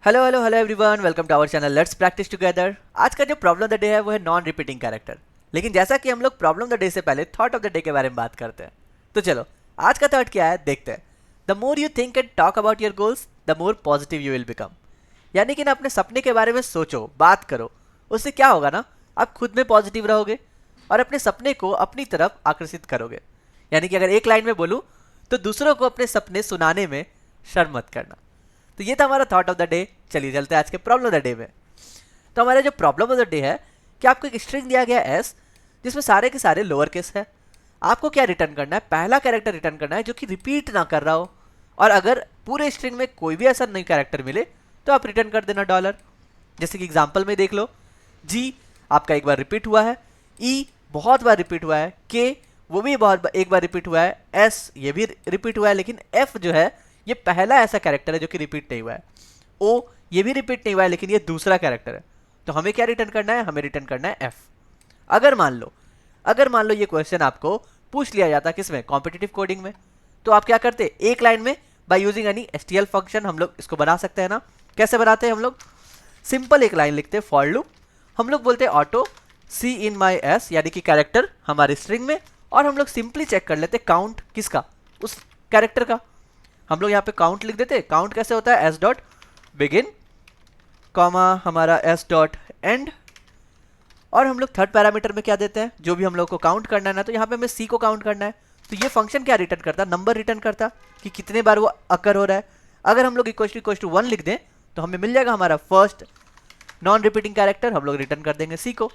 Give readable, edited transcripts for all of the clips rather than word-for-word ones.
Hello hello hello everyone, welcome to our channel let's practise together. आज का जो problem of the day है वो है नॉन रिपीटिंग कैरेक्टर। लेकिन जैसा कि हम लोग प्रॉब्लम ऑफ द डे से पहले थॉट ऑफ द डे के बारे में बात करते हैं, तो चलो आज का थॉट क्या है देखते हैं। The more you think and talk about your goals the more positive you will become. यानी कि ना अपने सपने के बारे में सोचो, बात करो, उससे क्या होगा ना, आप खुद में पॉजिटिव रहोगे और अपने सपने को अपनी तरफ आकर्षित करोगे। यानी कि अगर एक लाइन में बोलूँ तो दूसरों को अपने सपने सुनाने में शर्म मत करना। तो ये था हमारा थॉट ऑफ द डे। चलिए चलते हैं आज के प्रॉब्लम ऑफ द डे में। तो हमारा जो प्रॉब्लम ऑफ द डे है कि आपको एक स्ट्रिंग दिया गया है एस, जिसमें सारे के सारे लोअर केस है। आपको क्या रिटर्न करना है? पहला कैरेक्टर रिटर्न करना है जो कि रिपीट ना कर रहा हो, और अगर पूरे स्ट्रिंग में कोई भी ऐसा नई कैरेक्टर मिले तो आप रिटर्न कर देना डॉलर। जैसे कि एग्जाम्पल में देख लो, जी आपका एक बार रिपीट हुआ है, ई बहुत बार रिपीट हुआ है, के वो भी एक बार रिपीट हुआ है, एस ये भी रिपीट हुआ है, लेकिन एफ जो है ये पहला ऐसा कैरेक्टर है जो कि रिपीट नहीं हुआ है। ओ ये भी रिपीट नहीं हुआ है, लेकिन ये दूसरा कैरेक्टर है। तो हमें क्या रिटर्न करना है? हमें रिटर्न करना है एफ। अगर मान लो ये क्वेश्चन आपको पूछ लिया जाता किसमें? कॉम्पिटिटिव कोडिंग में, तो आप क्या करते? एक लाइन में by using any STL function हम लोग इसको बना सकते हैं ना। कैसे बनाते हैं हम लोग? सिंपल एक लाइन लिखते हैं फॉर लूप, हम लोग बोलते हैं ऑटो सी इन माई एस, यानी कि कैरेक्टर हमारे स्ट्रिंग में, और हम लोग सिंपली चेक कर लेते काउंट किसका? उस कैरेक्टर का। हम लोग यहाँ पे काउंट लिख देते। काउंट कैसे होता है? एस डॉट बिगिन कॉमा हमारा एस डॉट एंड, और हम लोग थर्ड पैरामीटर में क्या देते हैं? जो भी हम लोग को काउंट करना है ना, तो यहाँ पे हमें सी को काउंट करना है। तो ये फंक्शन क्या रिटर्न करता? नंबर रिटर्न करता कि कितने बार वो अकर हो रहा है। अगर हम लोग इक्वल टू 1 लिख दें तो हमें मिल जाएगा हमारा फर्स्ट नॉन रिपीटिंग कैरेक्टर, हम लोग रिटर्न कर देंगे सी को।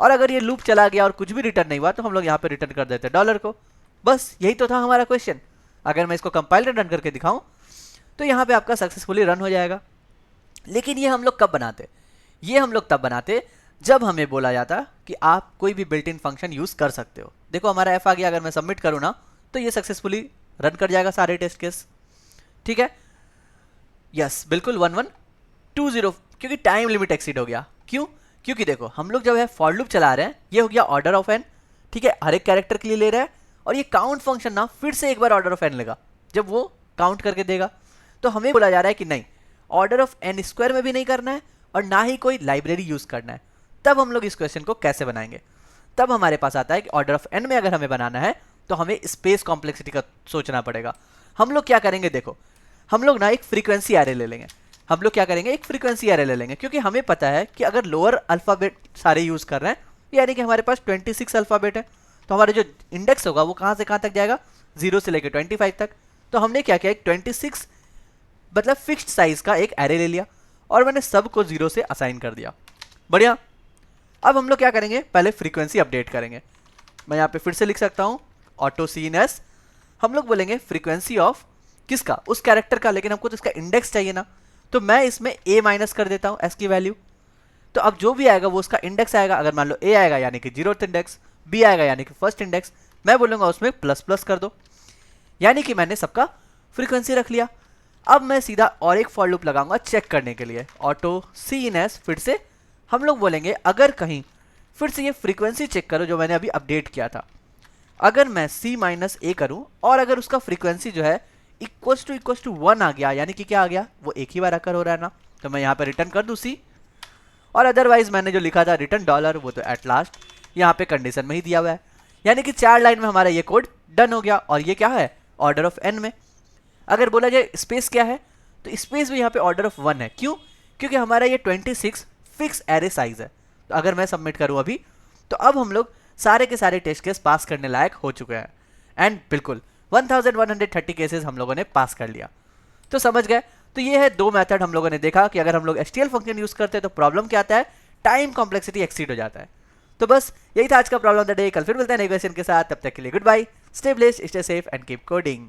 और अगर ये लूप चला गया और कुछ भी रिटर्न नहीं हुआ तो हम लोग यहाँ पे रिटर्न कर देते डॉलर को। बस यही तो था हमारा क्वेश्चन। अगर मैं इसको कंपाइल रन करके दिखाऊं तो यहाँ पे आपका सक्सेसफुली रन हो जाएगा। लेकिन ये हम लोग कब बनाते? ये हम लोग तब बनाते जब हमें बोला जाता कि आप कोई भी बिल्ट इन फंक्शन यूज कर सकते हो। देखो हमारा एफ आ गया, अगर मैं सबमिट करूँ ना तो ये सक्सेसफुली रन कर जाएगा सारे टेस्ट केस। ठीक है, यस बिल्कुल 1120, क्योंकि टाइम लिमिट एक्सीड हो गया। क्यों? क्योंकि देखो हम लोग जब है फॉर लूप चला रहे हैं, ये हो गया ऑर्डर ऑफ एन। ठीक है, हर एक कैरेक्टर के लिए ले रहा है, और ये काउंट फंक्शन ना फिर से एक बार ऑर्डर ऑफ एन लेगा जब वो काउंट करके देगा। तो हमें बोला जा रहा है कि नहीं, ऑर्डर ऑफ एन स्क्वायर में भी नहीं करना है और ना ही कोई लाइब्रेरी यूज करना है। तब हम लोग इस क्वेश्चन को कैसे बनाएंगे? तब हमारे पास आता है कि ऑर्डर ऑफ एन में अगर हमें बनाना है तो हमें स्पेस कॉम्प्लेक्सिटी का सोचना पड़ेगा। हम लोग क्या करेंगे? देखो हम लोग ना एक फ्रीक्वेंसी एरे ले लेंगे। हम लोग क्या करेंगे? एक फ्रीक्वेंसी एरे ले लेंगे, क्योंकि हमें पता है कि अगर लोअर अल्फाबेट सारे यूज कर रहे हैं, यानी कि हमारे पास 26 अल्फाबेट है, तो हमारा जो इंडेक्स होगा वो कहाँ से कहाँ तक जाएगा? 0 से लेकर 25 तक। तो हमने क्या किया? एक 26 मतलब फिक्स्ड साइज का एक एरे ले लिया और मैंने सबको 0 से असाइन कर दिया। बढ़िया। अब हम लोग क्या करेंगे? पहले फ्रीक्वेंसी अपडेट करेंगे। मैं यहाँ पे फिर से लिख सकता हूँ ऑटो सी इन एस। हम लोग बोलेंगे फ्रीक्वेंसी ऑफ किसका? उस कैरेक्टर का, लेकिन हमको तो इसका इंडेक्स चाहिए ना, तो मैं इसमें ए माइनस कर देता हूँ एस की वैल्यू। तो अब जो भी आएगा वो उसका इंडेक्स आएगा। अगर मान लो ए आएगा यानी कि 0th इंडेक्स, बी आएगा यानी कि फर्स्ट इंडेक्स, मैं बोलूँगा उसमें प्लस प्लस कर दो, यानी कि मैंने सबका फ्रीक्वेंसी रख लिया। अब मैं सीधा और एक फॉर लूप लगाऊंगा चेक करने के लिए, ऑटो सी इन एस। फिर से हम लोग बोलेंगे अगर कहीं फिर से ये फ्रीक्वेंसी चेक करो जो मैंने अभी अपडेट किया था। अगर मैं सी माइनस ए करूँ और अगर उसका फ्रीक्वेंसी जो है इक्वल टू 1 आ गया, यानी कि क्या आ गया? वो एक ही बार अकर हो रहा है ना, तो मैं यहाँ पे रिटर्न कर दूँ सी। और अदरवाइज मैंने जो लिखा था रिटर्न डॉलर, वो तो एट लास्ट यहाँ पे कंडीशन में ही दिया हुआ है। यानी कि 4 लाइन में हमारा ये कोड डन हो गया। और ये क्या है? ऑर्डर ऑफ एन में। अगर बोला जाए स्पेस क्या है, तो स्पेस भी यहाँ पे ऑर्डर ऑफ 1 है। क्यों? क्योंकि हमारा ये 26 फिक्स एरे साइज है। तो अगर मैं सबमिट करूँ अभी, तो अब हम लोग सारे के सारे टेस्ट केस पास करने लायक हो चुके हैं। एंड बिल्कुल 1130 केसेस हम लोगों ने पास कर लिया। तो समझ गए? तो ये है 2 मेथड हम लोगों ने देखा कि अगर हम लोग एसटीएल फंक्शन यूज करते हैं तो प्रॉब्लम क्या आता है? टाइम कॉम्प्लेक्सिटी एक्सीड हो जाता है। तो बस यही था आज का प्रॉब्लम ऑफ द डे। कल फिर मिलते हैं नए क्वेश्चन के साथ, तब तक के लिए goodbye, stay blessed, stay safe and keep coding.